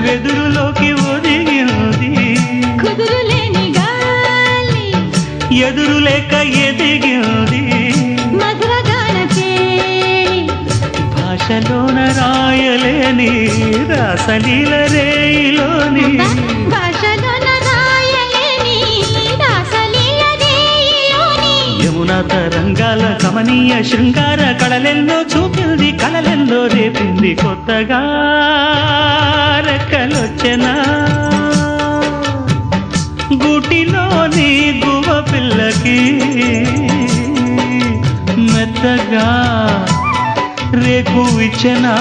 వెదురులోకి ఒదిగింది కుదురులేని గాలి ఎదురులేక ఎదిగింది మధురగాన చేరి భాషలోన రాయలేని రాసలీల రేయిలోని భాషలోన రాయలేని రాసలీల రేయిలోని యమునా తరంగాల కమనీయ శృంగార కళలెన్నో చూపింది కళలెన్నో రేపింది కొత్తగా రెక్కలొచ్చెనా గూటిలోని గువ్వ పిల్లకి మెత్తగా రేకు ఇచ్చెనా